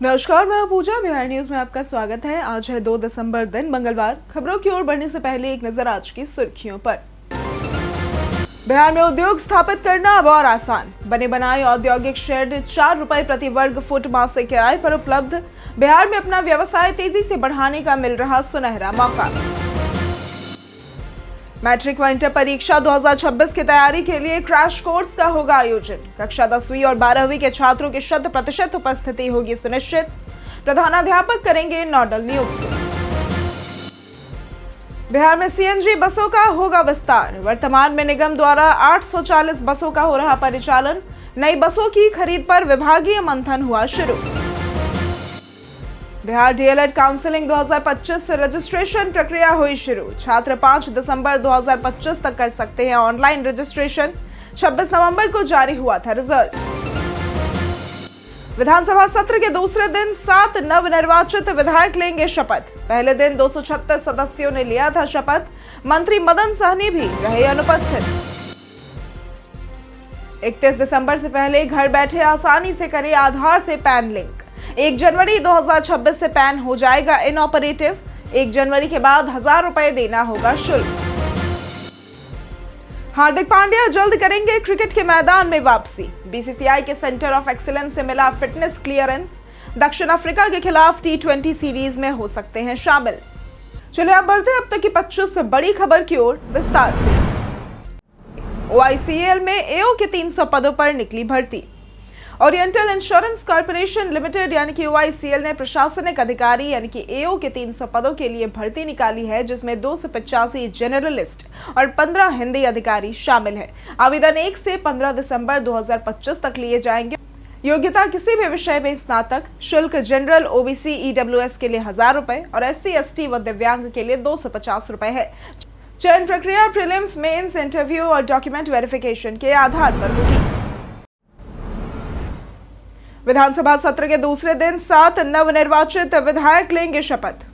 नमस्कार, मैं पूजा। बिहार न्यूज में आपका स्वागत है। आज है 2 दिसंबर दिन मंगलवार। खबरों की ओर बढ़ने से पहले एक नजर आज की सुर्खियों पर। बिहार में उद्योग स्थापित करना अब और आसान। बने बनाए औद्योगिक शेड ₹4 प्रति वर्ग फुट मासिक किराए पर उपलब्ध। बिहार में अपना व्यवसाय तेजी से बढ़ाने का मिल रहा सुनहरा मौका। मैट्रिक व इंटर परीक्षा 2026 की तैयारी के लिए क्रैश कोर्स का होगा आयोजन। कक्षा 10वीं और 12वीं के छात्रों की 100% उपस्थिति होगी सुनिश्चित। प्रधानाध्यापक करेंगे नोडल नियुक्त। बिहार में सीएनजी बसों का होगा विस्तार। वर्तमान में निगम द्वारा 840 बसों का हो रहा परिचालन। नई बसों की खरीद पर विभागीय मंथन हुआ शुरू। बिहार डीएलएड काउंसलिंग 2025 रजिस्ट्रेशन प्रक्रिया हुई शुरू। छात्र 5 दिसंबर 2025 तक कर सकते हैं ऑनलाइन रजिस्ट्रेशन। 26 नवंबर को जारी हुआ था रिजल्ट। विधानसभा सत्र के दूसरे दिन 7 नवनिर्वाचित विधायक लेंगे शपथ। पहले दिन 236 सदस्यों ने लिया था शपथ। मंत्री मदन सहनी भी रहे अनुपस्थित। 31 दिसंबर से पहले घर बैठे आसानी से करें आधार से पैन लिंक। 1 जनवरी 2026 से पैन हो जाएगा इनऑपरेटिव। 1 जनवरी के बाद ₹1000 देना होगा शुल्क। हार्दिक पांड्या जल्द करेंगे क्रिकेट के मैदान में वापसी। बीसीसीआई के सेंटर ऑफ एक्सीलेंस से मिला फिटनेस क्लियरेंस। दक्षिण अफ्रीका के खिलाफ T20 सीरीज में हो सकते हैं शामिल। चलिए अब बढ़ते हैं अब तक की 25 बड़ी खबर की ओर विस्तार से। OICL में एओ के 300 पदों पर निकली भर्ती। ओरिएंटल इंश्योरेंस कॉर्पोरेशन लिमिटेड यानी कि OICL ने प्रशासनिक अधिकारी यानी कि एओ के 300 पदों के लिए भर्ती निकाली है, जिसमें 285 जनरलिस्ट और 15 हिंदी अधिकारी शामिल हैं। आवेदन 1 से 15 दिसंबर 2025 तक लिए जाएंगे। योग्यता किसी भी विषय में स्नातक। शुल्क जनरल, OBC, EWS के लिए ₹1000 और SC, ST व दिव्यांग के लिए ₹250 है। चयन प्रक्रिया प्रीलिम्स, मेंस, इंटरव्यू और डॉक्यूमेंट वेरिफिकेशन के आधार पर होगी। विधानसभा सत्र के दूसरे दिन 7 नवनिर्वाचित विधायक लेंगे शपथ।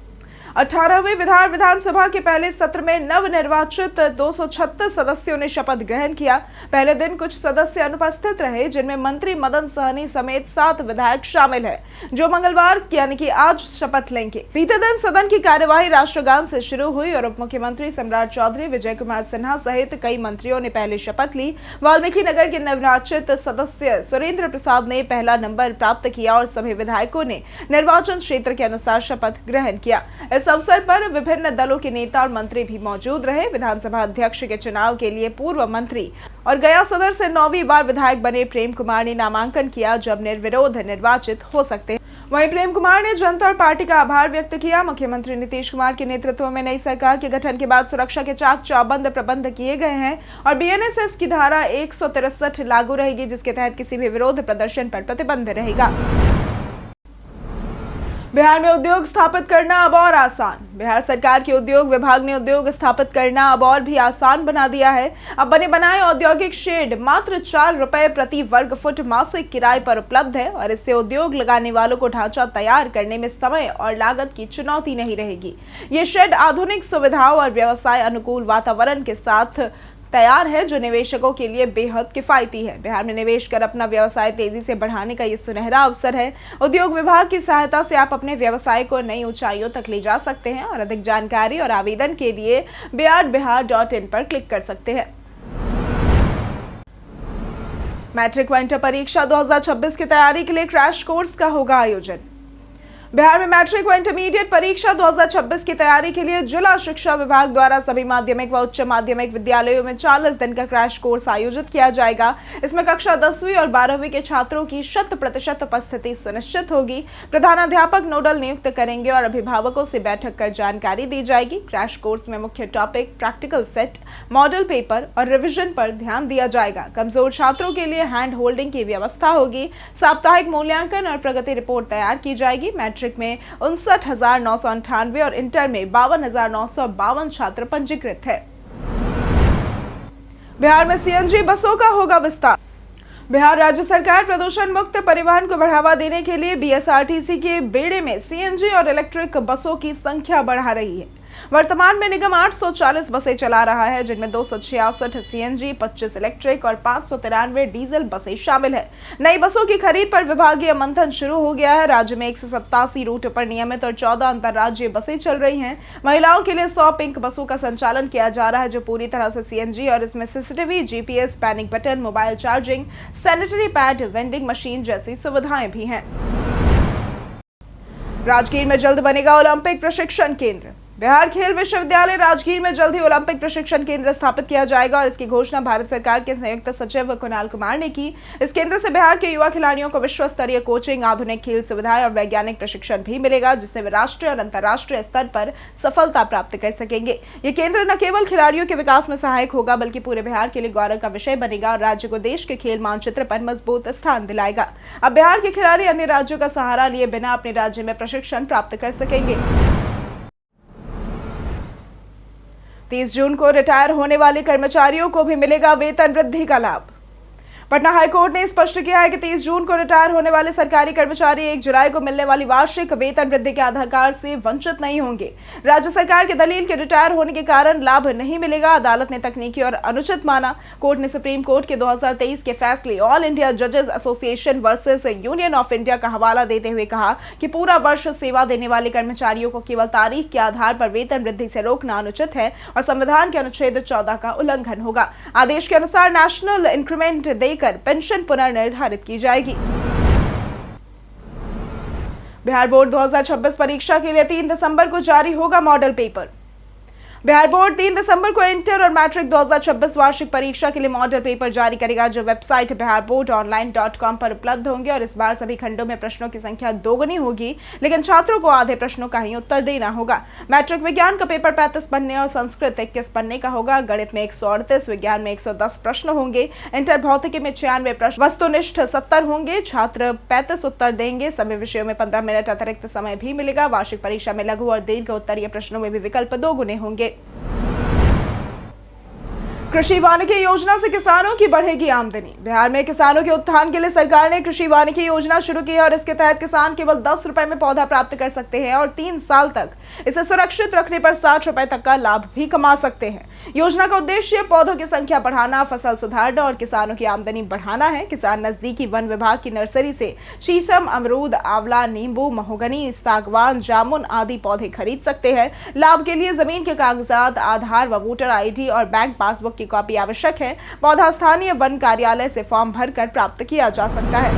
18वें बिहार विधानसभा के पहले सत्र में नवनिर्वाचित 236 सदस्यों ने शपथ ग्रहण किया। पहले दिन कुछ सदस्य अनुपस्थित रहे, जिनमें मंत्री मदन सहनी समेत 7 विधायक शामिल हैं, जो मंगलवार यानी कि आज शपथ लेंगे। बीते दिन सदन की कार्यवाही राष्ट्रगान से शुरू हुई और उप मुख्यमंत्री सम्राट चौधरी, विजय कुमार सिन्हा सहित कई मंत्रियों ने पहले शपथ ली। वाल्मीकि नगर के नवनिर्वाचित सदस्य सुरेंद्र प्रसाद ने पहला नंबर प्राप्त किया और सभी विधायकों ने निर्वाचन क्षेत्र के अनुसार शपथ ग्रहण किया। इस अवसर पर विभिन्न दलों के नेता और मंत्री भी मौजूद रहे। विधानसभा अध्यक्ष के चुनाव के लिए पूर्व मंत्री और गया सदर से 9वीं बार विधायक बने प्रेम कुमार ने नामांकन किया, जब निर्विरोध निर्वाचित हो सकते हैं। वहीं प्रेम कुमार ने जनता और पार्टी का आभार व्यक्त किया। मुख्यमंत्री नीतीश कुमार के नेतृत्व में नई सरकार के गठन के बाद सुरक्षा के चाक चौबंद प्रबंध किए गए हैं और BNSS की धारा 163 लागू रहेगी, जिसके तहत किसी भी विरोध प्रदर्शन पर प्रतिबंध रहेगा। बिहार में उद्योग स्थापित करना अब और आसान। बिहार सरकार के उद्योग विभाग ने उद्योग स्थापित करना अब और भी आसान बना दिया है। अब बने बनाए औद्योगिक शेड मात्र ₹4 प्रति वर्ग फुट मासिक किराए पर उपलब्ध है और इससे उद्योग लगाने वालों को ढांचा तैयार करने में समय और लागत की चुनौती नहीं रहेगी। ये शेड आधुनिक सुविधाओं और व्यवसाय अनुकूल वातावरण के साथ तैयार है, जो निवेशकों के लिए बेहद किफायती है। बिहार में निवेश कर अपना व्यवसाय तेजी से बढ़ाने का ये सुनहरा अवसर है। उद्योग विभाग की सहायता से आप अपने व्यवसाय को नई ऊंचाइयों तक ले जा सकते हैं और अधिक जानकारी और आवेदन के लिए biardbihar.in पर क्लिक कर सकते हैं। मैट्रिक व इंटर परीक्षा 2026 की तैयारी के लिए क्रैश कोर्स का होगा आयोजन। बिहार में मैट्रिक व इंटरमीडिएट परीक्षा 2026 की तैयारी के लिए जिला शिक्षा विभाग द्वारा सभी माध्यमिक व उच्च माध्यमिक विद्यालयों में 40 दिन का क्रैश कोर्स आयोजित किया जाएगा। इसमें कक्षा 10वीं और 12वीं के छात्रों की 100% उपस्थिति सुनिश्चित होगी। प्रधानाध्यापक नोडल नियुक्त करेंगे और अभिभावकों से बैठक कर जानकारी दी जाएगी। क्रैश कोर्स में मुख्य topic, practical set, model paper और रिविजन पर ध्यान दिया जाएगा। कमजोर छात्रों के लिए हैंड होल्डिंग की व्यवस्था होगी। साप्ताहिक मूल्यांकन और प्रगति रिपोर्ट तैयार की जाएगी। मैट्रिक में 59,998 और इंटर में 52,952 छात्र पंजीकृत है। बिहार में सीएनजी बसों का होगा विस्तार। बिहार राज्य सरकार प्रदूषण मुक्त परिवहन को बढ़ावा देने के लिए BSRTC के बेड़े में CNG और इलेक्ट्रिक बसों की संख्या बढ़ा रही है। वर्तमान में निगम 840 बसें चला रहा है, जिनमें 266 सीएनजी, 25 इलेक्ट्रिक और 593 डीजल बसें शामिल है। नई बसों की खरीद पर विभागीय मंथन शुरू हो गया है। राज्य में 187 रूट पर नियमित और 14 अंतर्राज्यीय बसें चल रही हैं। महिलाओं के लिए 100 पिंक बसों का संचालन किया जा रहा है, जो पूरी तरह से सीएनजी और इसमें CCTV, GPS, panic button, mobile charging, sanitary pad, vending machine जैसी सुविधाएं भी हैं। राजगीर में जल्द बनेगा ओलंपिक प्रशिक्षण केंद्र। बिहार खेल विश्वविद्यालय राजगीर में जल्द ही ओलंपिक प्रशिक्षण केंद्र स्थापित किया जाएगा और इसकी घोषणा भारत सरकार के संयुक्त सचिव कुणाल कुमार ने की। इस केंद्र से बिहार के युवा खिलाड़ियों को विश्व स्तरीय कोचिंग, आधुनिक खेल सुविधाएं और वैज्ञानिक प्रशिक्षण भी मिलेगा, जिससे वे राष्ट्रीय और अंतर्राष्ट्रीय स्तर पर सफलता प्राप्त कर सकेंगे। ये केंद्र न केवल खिलाड़ियों के विकास में सहायक होगा, बल्कि पूरे बिहार के लिए गौरव का विषय बनेगा और राज्य को देश के खेल मानचित्र पर मजबूत स्थान दिलाएगा। अब बिहार के खिलाड़ी अन्य राज्यों का सहारा लिए बिना अपने राज्य में प्रशिक्षण प्राप्त कर सकेंगे। 30 जून को रिटायर होने वाले कर्मचारियों को भी मिलेगा वेतन वृद्धि का लाभ। पटना हाईकोर्ट ने स्पष्ट किया है कि 30 जून को रिटायर होने वाले सरकारी कर्मचारी 1 जुलाई को मिलने वाली वार्षिक वेतन वृद्धि के अधिकार से वंचित नहीं होंगे। राज्य सरकार की दलील के रिटायर होने के कारण लाभ नहीं मिलेगा, अदालत ने तकनीकी और अनुचित माना। कोर्ट ने सुप्रीम कोर्ट के 2023 के फैसले ऑल इंडिया जजेस association versus union of India का हवाला देते हुए कहा कि पूरा वर्ष सेवा देने वाले कर्मचारियों को केवल तारीख के आधार पर वेतन वृद्धि से रोकना अनुचित है और संविधान के अनुच्छेद 14 का उल्लंघन होगा। आदेश के अनुसार नेशनल इंक्रीमेंट देकर पेंशन पुनर्निर्धारित की जाएगी। बिहार बोर्ड 2026 परीक्षा के लिए 3 दिसंबर को जारी होगा मॉडल पेपर। बिहार बोर्ड 3 दिसंबर को इंटर और मैट्रिक 2026 वार्षिक परीक्षा के लिए मॉडल पेपर जारी करेगा, जो वेबसाइट biharboardonline.com पर उपलब्ध होंगे। और इस बार सभी खंडों में प्रश्नों की संख्या दोगुनी होगी, लेकिन छात्रों को आधे प्रश्नों का ही उत्तर देना होगा। मैट्रिक विज्ञान का पेपर 35 पन्ने और संस्कृत 21 पन्ने का होगा। गणित में 138, विज्ञान में 110 प्रश्न होंगे। इंटर भौतिकी में 96 प्रश्न, वस्तुनिष्ठ 70 होंगे। छात्र 35 उत्तर देंगे। सभी विषयों में 15 मिनट अतिरिक्त समय भी मिलेगा। वार्षिक परीक्षा में लघु और दीर्घ उत्तरीय प्रश्नों में भी विकल्प दोगुने होंगे। कृषि वानिकी योजना से किसानों की बढ़ेगी आमदनी। बिहार में किसानों के उत्थान के लिए सरकार ने कृषि वानिकी योजना शुरू की है और इसके तहत किसान केवल 10 रुपए में पौधा प्राप्त कर सकते हैं और 3 साल तक इसे सुरक्षित रखने पर 60 रुपए तक का लाभ भी कमा सकते हैं। योजना का उद्देश्य पौधों की संख्या बढ़ाना, फसल सुधारना और किसानों की आमदनी बढ़ाना है। किसान नजदीकी वन विभाग की नर्सरी से शीशम, अमरूद, आंवला, नींबू, महोगनी, सागवान, जामुन आदि पौधे खरीद सकते हैं। लाभ के लिए जमीन के कागजात, आधार व वोटर आईडी और बैंक पासबुक की कॉपी आवश्यक है। पौधा स्थानीय वन कार्यालय से फॉर्म भरकर प्राप्त किया जा सकता है।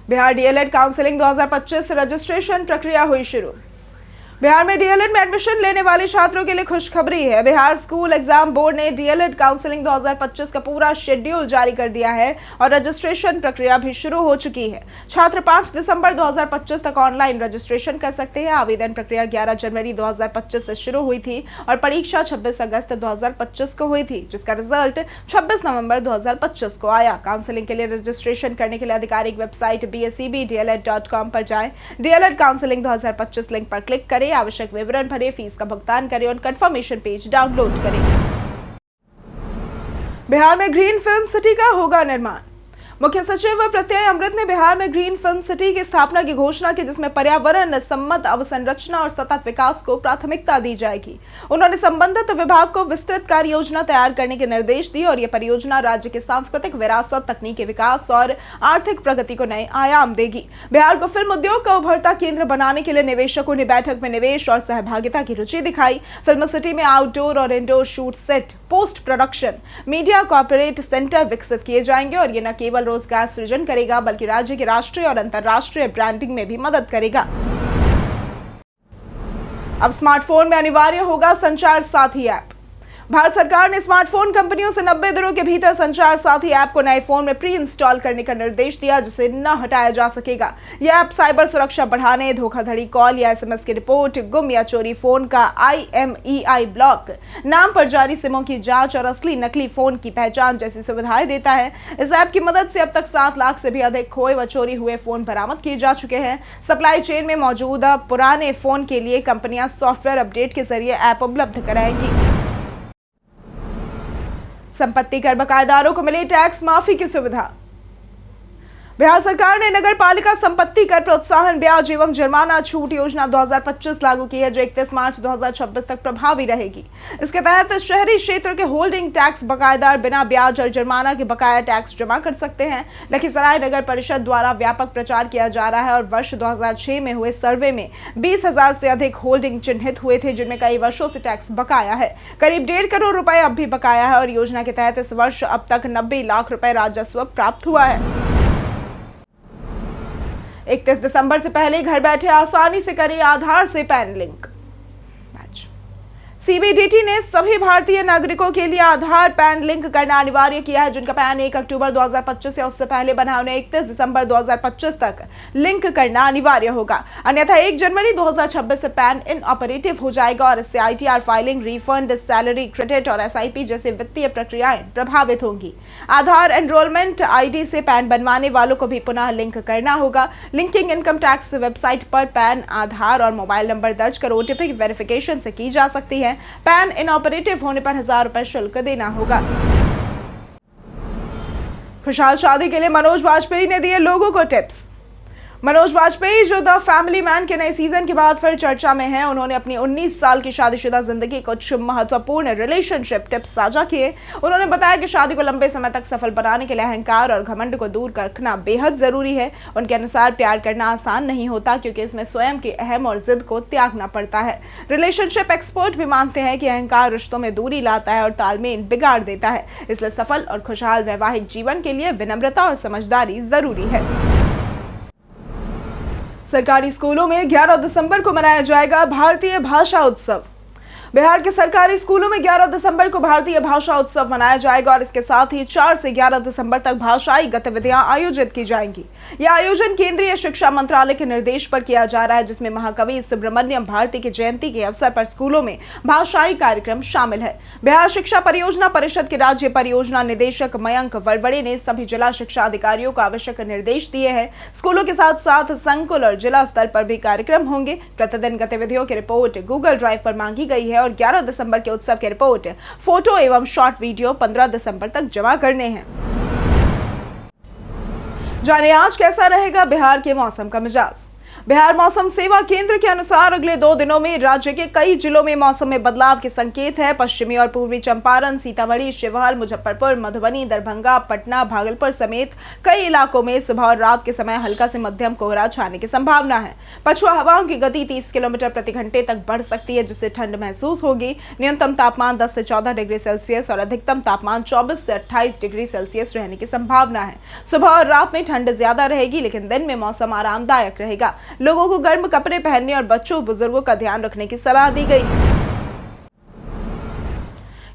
बिहार डीएलएड काउंसलिंग 2025 रजिस्ट्रेशन प्रक्रिया हुई शुरू। बिहार में डीएलएड में एडमिशन लेने वाले छात्रों के लिए खुशखबरी है। बिहार स्कूल एग्जाम बोर्ड ने डीएलएड काउंसलिंग 2025 का पूरा शेड्यूल जारी कर दिया है और रजिस्ट्रेशन प्रक्रिया भी शुरू हो चुकी है। छात्र 5 दिसंबर 2025 तक ऑनलाइन रजिस्ट्रेशन कर सकते हैं। आवेदन प्रक्रिया 11 जनवरी 2025 से शुरू हुई थी और परीक्षा 26 अगस्त 2025 को हुई थी, जिसका रिजल्ट 26 नवंबर 2025 को आया। काउंसलिंग के लिए रजिस्ट्रेशन करने के लिए आधिकारिक वेबसाइट bscbdled.com पर जाएं। डीएलएड काउंसलिंग 2025 लिंक पर क्लिक करें, आवश्यक विवरण भरें, फीस का भुगतान करें और कंफर्मेशन पेज डाउनलोड करें। बिहार में ग्रीन फिल्म सिटी का होगा निर्माण। मुख्य सचिव प्रत्यय अमृत ने बिहार में ग्रीन फिल्म सिटी की स्थापना की घोषणा की, जिसमें पर्यावरण सम्मत अवसंरचना और सतत विकास को प्राथमिकता दी जाएगी। उन्होंने संबंधित विभाग को विस्तृत कार्य योजना तैयार करने के निर्देश दिए और यह परियोजना राज्य के सांस्कृतिक विरासत, तकनीकी विकास और आर्थिक प्रगति को नए आयाम देगी। बिहार को फिल्म उद्योग का उभरता केंद्र बनाने के लिए निवेशकों ने बैठक में निवेश और सहभागिता की रुचि दिखाई। फिल्म सिटी में आउटडोर और indoor shoot set, post production, media corporate centre विकसित किए जाएंगे और ये न केवल रोजगार सृजन करेगा, बल्कि राज्य की राष्ट्रीय और अंतर्राष्ट्रीय ब्रांडिंग में भी मदद करेगा। अब स्मार्टफोन में अनिवार्य होगा संचार साथी ऐप। भारत सरकार ने स्मार्टफोन कंपनियों से 90 दिनों के भीतर संचार साथी ऐप को नए फोन में प्री इंस्टॉल करने का निर्देश दिया, जिसे न हटाया जा सकेगा। यह ऐप साइबर सुरक्षा बढ़ाने, धोखाधड़ी कॉल या एसएमएस की रिपोर्ट, गुम या चोरी फोन का IMEI ब्लॉक, नाम पर जारी सिमों की जांच और असली नकली फोन की पहचान जैसी सुविधाएं देता है। इस ऐप की मदद से अब तक 7 लाख से भी अधिक खोए व चोरी हुए फोन बरामद किए जा चुके हैं। सप्लाई चेन में मौजूदा पुराने फोन के लिए कंपनियां सॉफ्टवेयर अपडेट के जरिए ऐप उपलब्ध कराएंगी। संपत्ति कर बकायेदारों को मिली टैक्स माफी की सुविधा। बिहार सरकार ने नगर पालिका संपत्ति कर प्रोत्साहन ब्याज एवं जुर्माना छूट योजना 2025 लागू की है, जो 31 मार्च 2026 तक प्रभावी रहेगी। इसके तहत शहरी क्षेत्रों के होल्डिंग टैक्स बकायेदार बिना ब्याज और जुर्माना के बकाया टैक्स जमा कर सकते हैं। लखीसराय नगर परिषद द्वारा व्यापक प्रचार किया जा रहा है और वर्ष 2006 में हुए सर्वे में 20,000 से अधिक होल्डिंग चिन्हित हुए थे, जिनमें कई वर्षों से टैक्स बकाया है। करीब 1.5 करोड़ रुपए अब भी बकाया है और योजना के तहत इस वर्ष अब तक 90 लाख रुपए राजस्व प्राप्त हुआ है। 31 दिसंबर से पहले घर बैठे आसानी से करें आधार से पैन लिंक। सीबीडीटी ने सभी भारतीय नागरिकों के लिए आधार पैन लिंक करना अनिवार्य किया है। जिनका पैन 1 अक्टूबर 2025 या उससे पहले बना उन्हें 31 दिसंबर 2025 तक लिंक करना अनिवार्य होगा, अन्यथा 1 जनवरी 2026 से पैन इनऑपरेटिव हो जाएगा और इससे ITR filing, refund, salary credit और एसआईपी जैसे वित्तीय प्रक्रियाएं प्रभावित होंगी। आधार एनरोलमेंट आईडी से पैन बनवाने वालों को भी पुनः लिंक करना होगा। लिंकिंग इनकम टैक्स वेबसाइट पर पैन, आधार और मोबाइल नंबर दर्ज कर ओटीपी वेरिफिकेशन से की जा सकती है। पैन इनऑपरेटिव होने पर 1000 रुपए शुल्क देना होगा। खुशहाल शादी के लिए मनोज वाजपेयी ने दिए लोगों को टिप्स। मनोज वाजपेयी जो द फैमिली मैन के नए सीजन के बाद फिर चर्चा में हैं, उन्होंने अपनी 19 साल की शादीशुदा जिंदगी कुछ महत्वपूर्ण रिलेशनशिप टिप्स साझा किए। उन्होंने बताया कि शादी को लंबे समय तक सफल बनाने के लिए अहंकार और घमंड को दूर रखना बेहद जरूरी है। उनके अनुसार प्यार करना आसान नहीं होता, क्योंकि इसमें स्वयं के अहम और जिद को त्यागना पड़ता है। रिलेशनशिप एक्सपर्ट भी मानते हैं कि अहंकार रिश्तों में दूरी लाता है और तालमेल बिगाड़ देता है। इसलिए सफल और खुशहाल वैवाहिक जीवन के लिए विनम्रता और समझदारी जरूरी है। सरकारी स्कूलों में 11 दिसंबर को मनाया जाएगा भारतीय भाषा उत्सव। बिहार के सरकारी स्कूलों में 11 दिसंबर को भारतीय भाषा उत्सव मनाया जाएगा और इसके साथ ही 4 से 11 दिसंबर तक भाषाई गतिविधियां आयोजित की जाएंगी। यह आयोजन केंद्रीय शिक्षा मंत्रालय के निर्देश पर किया जा रहा है, जिसमें महाकवि सुब्रमण्यम भारती की जयंती के अवसर पर स्कूलों में भाषाई कार्यक्रम शामिल है। बिहार शिक्षा परियोजना परिषद के राज्य परियोजना निदेशक मयंक वरवड़े ने सभी जिला शिक्षा अधिकारियों को आवश्यक निर्देश दिए हैं। स्कूलों के साथ साथ संकुल और जिला स्तर पर भी कार्यक्रम होंगे। प्रतिदिन गतिविधियों की रिपोर्ट गूगल ड्राइव पर मांगी गई है और 11 दिसंबर के उत्सव की रिपोर्ट, फोटो एवं शॉर्ट वीडियो 15 दिसंबर तक जमा करने हैं। जानिए आज कैसा रहेगा बिहार के मौसम का मिजाज। बिहार मौसम सेवा केंद्र के अनुसार अगले 2 दिनों में राज्य के कई जिलों में मौसम में बदलाव के संकेत है। पश्चिमी और पूर्वी चंपारण, सीतामढ़ी, शिवहर, मुजफ्फरपुर, मधुबनी, दरभंगा, पटना, भागलपुर समेत कई इलाकों में सुबह और रात के समय हल्का से मध्यम कोहरा छाने की संभावना है। पछुआ हवाओं की गति 30 किलोमीटर प्रति घंटे तक बढ़ सकती है, जिससे ठंड महसूस होगी। न्यूनतम तापमान 10 से 14 डिग्री सेल्सियस और अधिकतम तापमान 24 से 28 डिग्री सेल्सियस रहने की संभावना है। सुबह और रात में ठंड ज्यादा रहेगी, लेकिन दिन में मौसम आरामदायक रहेगा। लोगों को गर्म कपड़े पहनने और बच्चों बुजुर्गों का ध्यान रखने की सलाह दी गई है।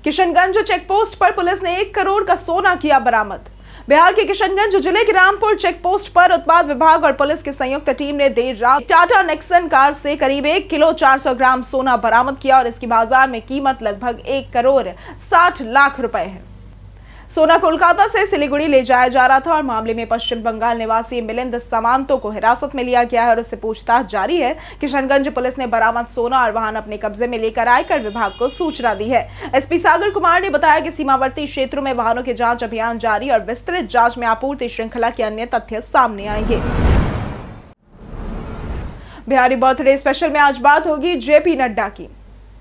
किशनगंज चेक पोस्ट पर पुलिस ने 1 करोड़ का सोना किया बरामद। बिहार के किशनगंज जिले के रामपुर चेक पोस्ट पर उत्पाद विभाग और पुलिस की संयुक्त टीम ने देर रात टाटा नेक्सन कार से करीब 1 किलो 400 ग्राम सोना बरामद किया और इसकी बाजार में कीमत लगभग 1 करोड़ 60 लाख रुपए है। सोना कोलकाता से सिलीगुड़ी ले जाया जा रहा था और मामले में पश्चिम बंगाल निवासी मिलिंद सामंतो को हिरासत में लिया गया है और उससे पूछताछ जारी है। किशनगंज पुलिस ने बरामद सोना और वाहन अपने कब्जे में लेकर आयकर विभाग को सूचना दी है। एसपी सागर कुमार ने बताया कि सीमावर्ती क्षेत्रों में वाहनों के जांच अभियान जारी और विस्तृत जांच में आपूर्ति श्रृंखला के अन्य तथ्य सामने आएंगे। बिहारी बर्थडे स्पेशल में आज बात होगी जेपी नड्डा की,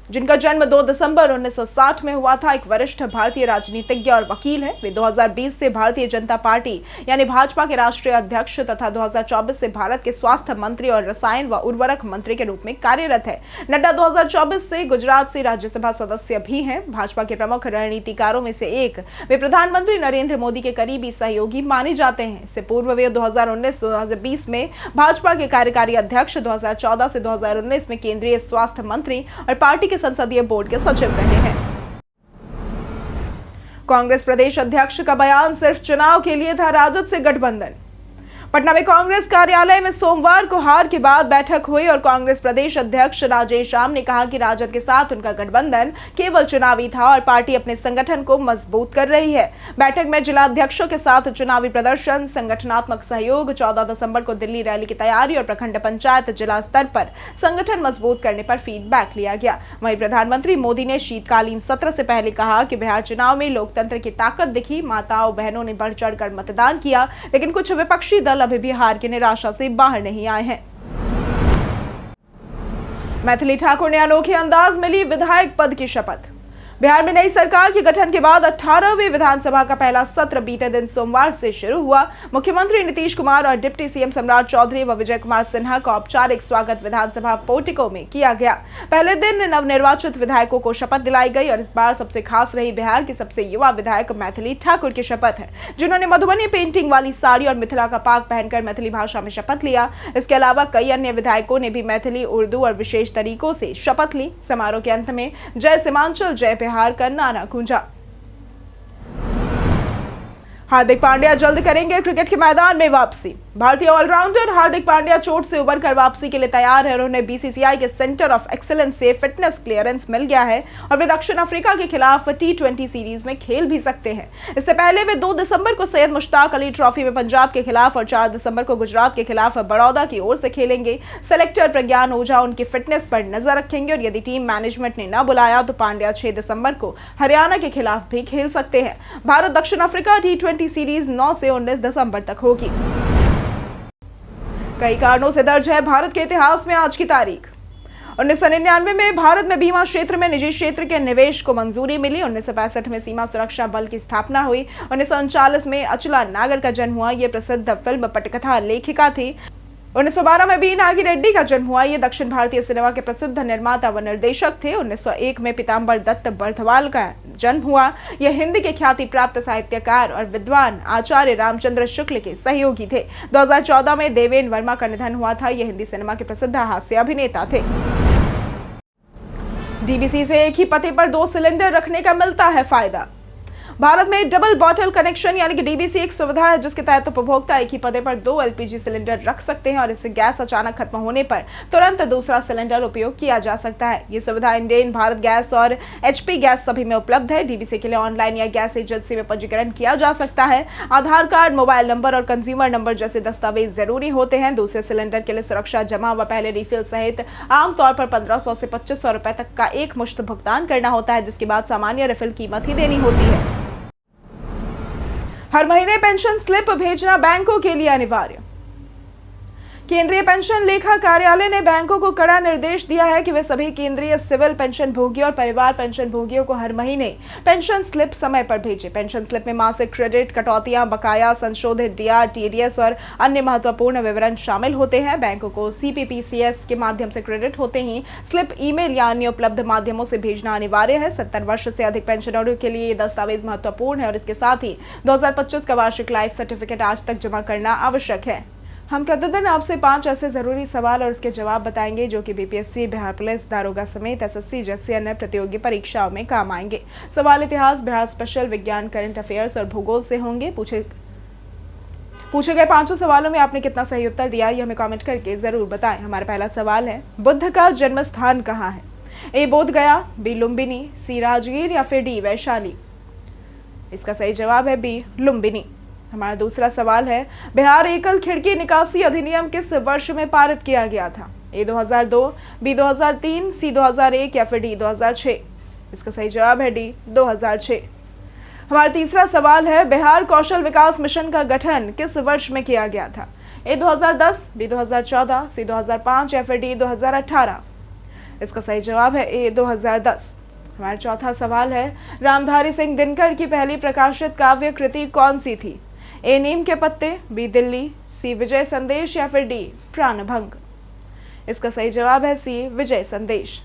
जिनका जन्म 2 दिसंबर 1960 में हुआ था। एक वरिष्ठ भारतीय राजनीतिज्ञ और वकील है। वे 2020 से भारतीय जनता पार्टी यानी भाजपा के राष्ट्रीय अध्यक्ष तथा 2024 से भारत के स्वास्थ्य मंत्री और रसायन व उर्वरक मंत्री के रूप में कार्यरत है। नड्डा 2024 से गुजरात से राज्यसभा सदस्य भी हैं। भाजपा के प्रमुख रणनीतिकारों में से एक वे प्रधानमंत्री नरेंद्र मोदी के करीबी सहयोगी माने जाते हैं। इससे पूर्व वे 2019-2020 में भाजपा के कार्यकारी अध्यक्ष, 2014 से 2019 में केंद्रीय स्वास्थ्य मंत्री और पार्टी संसदीय बोर्ड के सचिव रहे हैं। कांग्रेस प्रदेश अध्यक्ष का बयान सिर्फ चुनाव के लिए था, राजद से गठबंधन। पटना में कांग्रेस कार्यालय में सोमवार को हार के बाद बैठक हुई और कांग्रेस प्रदेश अध्यक्ष राजेश राम ने कहा कि राजद के साथ उनका गठबंधन केवल चुनावी था और पार्टी अपने संगठन को मजबूत कर रही है। बैठक में जिला अध्यक्षों के साथ चुनावी प्रदर्शन, संगठनात्मक सहयोग, 14 दिसंबर को दिल्ली रैली की तैयारी और प्रखंड पंचायत जिला स्तर पर संगठन मजबूत करने पर फीडबैक लिया गया। वहीं प्रधानमंत्री मोदी ने शीतकालीन सत्र से पहले कहा कि बिहार चुनाव में लोकतंत्र की ताकत दिखी, माताओं बहनों ने बढ़ चढ़कर मतदान किया, लेकिन कुछ विपक्षी दल अभी भी हार की निराशा से बाहर नहीं आए हैं। मैथिली ठाकुर ने अनोखे अंदाज में ली विधायक पद की शपथ। बिहार में नई सरकार के गठन के बाद 18वीं विधानसभा का पहला सत्र बीते दिन सोमवार से शुरू हुआ। मुख्यमंत्री नीतीश कुमार और डिप्टी सीएम सम्राट चौधरी व विजय कुमार सिन्हा का औपचारिक स्वागत विधानसभा पोर्टिको में किया गया। पहले दिन नवनिर्वाचित विधायकों को शपथ दिलाई गई और इस बार सबसे खास रही बिहार की सबसे युवा विधायक मैथिली ठाकुर की शपथ है, जिन्होंने मधुबनी पेंटिंग वाली साड़ी और मिथिला का पाग पहनकर मैथिली भाषा में शपथ लिया। इसके अलावा कई अन्य विधायकों ने भी मैथिली, उर्दू और विशेष तरीकों से शपथ ली। समारोह के अंत में जय सीमांचल जय बिहार का नारा गूंजा। हार्दिक पांड्या जल्द करेंगे क्रिकेट के मैदान में वापसी। भारतीय ऑलराउंडर हार्दिक पांड्या चोट से उबरकर वापसी के लिए तैयार है और उन्हें बीसीसीआई के सेंटर ऑफ एक्सीलेंस से फिटनेस क्लियरेंस मिल गया है और वे दक्षिण अफ्रीका के खिलाफ T20 सीरीज में खेल भी सकते हैं। इससे पहले वे 2 दिसंबर को सैयद मुश्ताक अली ट्रॉफी में पंजाब के खिलाफ और 4 दिसंबर को गुजरात के खिलाफ बड़ौदा की ओर से खेलेंगे। सेलेक्टर प्रज्ञान ओझा उनकी फिटनेस पर नजर रखेंगे और यदि टीम मैनेजमेंट ने न बुलाया तो पांड्या 6 दिसंबर को हरियाणा के खिलाफ भी खेल सकते हैं। भारत दक्षिण अफ्रीका T20 सीरीज 9 से 19 दिसंबर तक होगी। कई कारणों से दर्ज है भारत के इतिहास में आज की तारीख। 1999 में भारत में बीमा क्षेत्र में निजी क्षेत्र के निवेश को मंजूरी मिली। 1965 में सीमा सुरक्षा बल की स्थापना हुई। 1939 में अचला नागर का जन्म हुआ। ये प्रसिद्ध फिल्म पटकथा लेखिका थी। 1912 में बी नागी रेड्डी का जन्म हुआ। ये दक्षिण भारतीय सिनेमा के प्रसिद्ध निर्माता व निर्देशक थे। 1901 में पीताम्बर दत्त बर्धवाल का जन्म हुआ। यह हिंदी के ख्याति प्राप्त साहित्यकार और विद्वान आचार्य रामचंद्र शुक्ल के सहयोगी थे। 2014 में देवेन वर्मा का निधन हुआ था। यह हिंदी सिनेमा के प्रसिद्ध हास्य अभिनेता थे। डीवीसी से एक ही पते पर 2 सिलेंडर रखने का मिलता है फायदा। भारत में डबल बॉटल कनेक्शन यानी कि डीबीसी एक सुविधा है जिसके तहत उपभोक्ता एक ही पते पर 2 एलपीजी सिलेंडर रख सकते हैं और इससे गैस अचानक खत्म होने पर तुरंत दूसरा सिलेंडर उपयोग किया जा सकता है। ये सुविधा इंडेन, भारत गैस और एचपी गैस सभी में उपलब्ध है। डीबीसी के लिए ऑनलाइन या गैस एजेंसी में पंजीकरण किया जा सकता है। आधार कार्ड, मोबाइल नंबर और कंज्यूमर नंबर जैसे दस्तावेज जरूरी होते हैं। दूसरे सिलेंडर के लिए सुरक्षा जमा व पहले रिफिल सहित आमतौर पर 1500 से 2500 रुपए तक का एक मुश्त भुगतान करना होता है, जिसके बाद सामान्य रिफिल कीमत ही देनी होती है। हर महीने पेंशन स्लिप भेजना बैंकों के लिए अनिवार्य। केंद्रीय पेंशन लेखा कार्यालय ने बैंकों को कड़ा निर्देश दिया है कि वे सभी केंद्रीय सिविल पेंशन भोगियों और परिवार पेंशन भोगियों को हर महीने पेंशन स्लिप समय पर भेजें। पेंशन स्लिप में मासिक क्रेडिट, कटौतियां, बकाया, संशोधित डीआर, टीडीएस और अन्य महत्वपूर्ण विवरण शामिल होते हैं। बैंकों को सीपीपीसीएस के माध्यम से क्रेडिट होते ही स्लिप ईमेल या अन्य उपलब्ध माध्यमों से भेजना अनिवार्य है। 70 वर्ष से अधिक पेंशनरों के लिए ये दस्तावेज महत्वपूर्ण है और इसके साथ ही 2025 का वार्षिक लाइफ सर्टिफिकेट आज तक जमा करना आवश्यक है। हम प्रतिदिन आपसे 5 ऐसे जरूरी सवाल और उसके जवाब बताएंगे जो कि बीपीएससी, बिहार पुलिस, दारोगा समेत एसएससी जैसी अन्य प्रतियोगी परीक्षाओं में काम आएंगे। सवाल इतिहास, बिहार स्पेशल, विज्ञान, करंट अफेयर्स और भूगोल से होंगे। पूछे गए 5 सवालों में आपने कितना सही उत्तर दिया ये हमें कमेंट करके जरूर बताएं। हमारा पहला सवाल है, बुद्ध का जन्म स्थान कहाँ है? ए बोध गया, बी लुम्बिनी, सी राजगीर या फिर डी वैशाली? इसका सही जवाब है बी लुम्बिनी। हमारा दूसरा सवाल है, बिहार एकल खिड़की निकासी अधिनियम किस वर्ष में पारित किया गया था? ए 2002, बी 2003, सी 2001 या फिर डी 2006? इसका सही जवाब है डी 2006। हमारा तीसरा सवाल है, बिहार कौशल विकास मिशन का गठन किस वर्ष में किया गया था? ए 2010, बी 2014, सी 2005 या फिर डी 2018? इसका सही जवाब है ए 2010। हमारा चौथा सवाल है, रामधारी सिंह दिनकर की पहली प्रकाशित काव्य कृति कौन सी थी? ए नीम के पत्ते, बी दिल्ली, सी विजय संदेश या फिर डी प्राणभंग? इसका सही जवाब है सी विजय संदेश।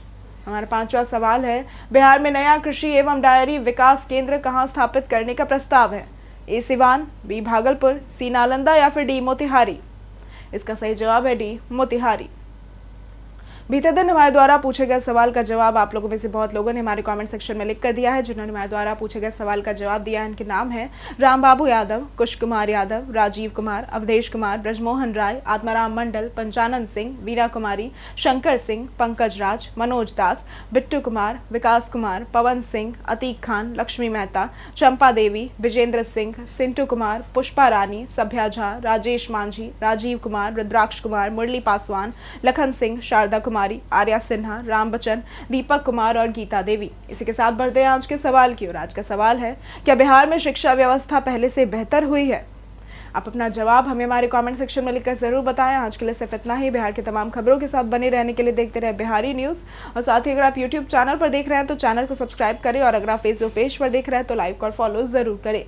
हमारा पांचवा सवाल है, बिहार में नया कृषि एवं डायरी विकास केंद्र कहाँ स्थापित करने का प्रस्ताव है? ए सिवान, बी भागलपुर, सी नालंदा या फिर डी मोतिहारी? इसका सही जवाब है डी मोतिहारी। बीते दिन हमारे द्वारा पूछे गए सवाल का जवाब आप लोगों में से बहुत लोगों ने हमारे कमेंट सेक्शन में लिख कर दिया है। जिन्होंने हमारे द्वारा पूछे गए सवाल का जवाब दिया है, इनके नाम है राम बाबू यादव, कुश कुमार यादव, राजीव कुमार, अवधेश कुमार, ब्रजमोहन राय, आत्माराम मंडल, पंचानन सिंह, वीना कुमारी, शंकर सिंह, पंकज राज, मनोज दास, बिट्टू कुमार, विकास कुमार, पवन सिंह, अतीक खान, लक्ष्मी मेहता, चंपा देवी, विजेंद्र सिंह, सिंटू कुमार, पुष्पा रानी, सभ्या झा, राजेश मांझी, राजीव कुमार, रुद्राक्ष कुमार, मुरली पासवान, लखन सिंह, शारदा कुमारी, आर्या सिन्हा, राम बच्चन, दीपक कुमार और गीता देवी। इसी के साथ बढ़ते हैं आज के सवाल की ओर। आज का सवाल है, क्या बिहार में शिक्षा व्यवस्था पहले से बेहतर हुई है? आप अपना जवाब हमें हमारे कमेंट सेक्शन में लिखकर जरूर बताएं। आज के लिए सिर्फ इतना ही। बिहार की तमाम खबरों के साथ बने रहने के लिए देखते रहे बिहारी न्यूज़। और साथ ही अगर आप यूट्यूब चैनल पर देख रहे हैं तो चैनल को सब्सक्राइब करें, और अगर आप फेसबुक पेज पर देख रहे हैं तो लाइक और फॉलो जरूर करें।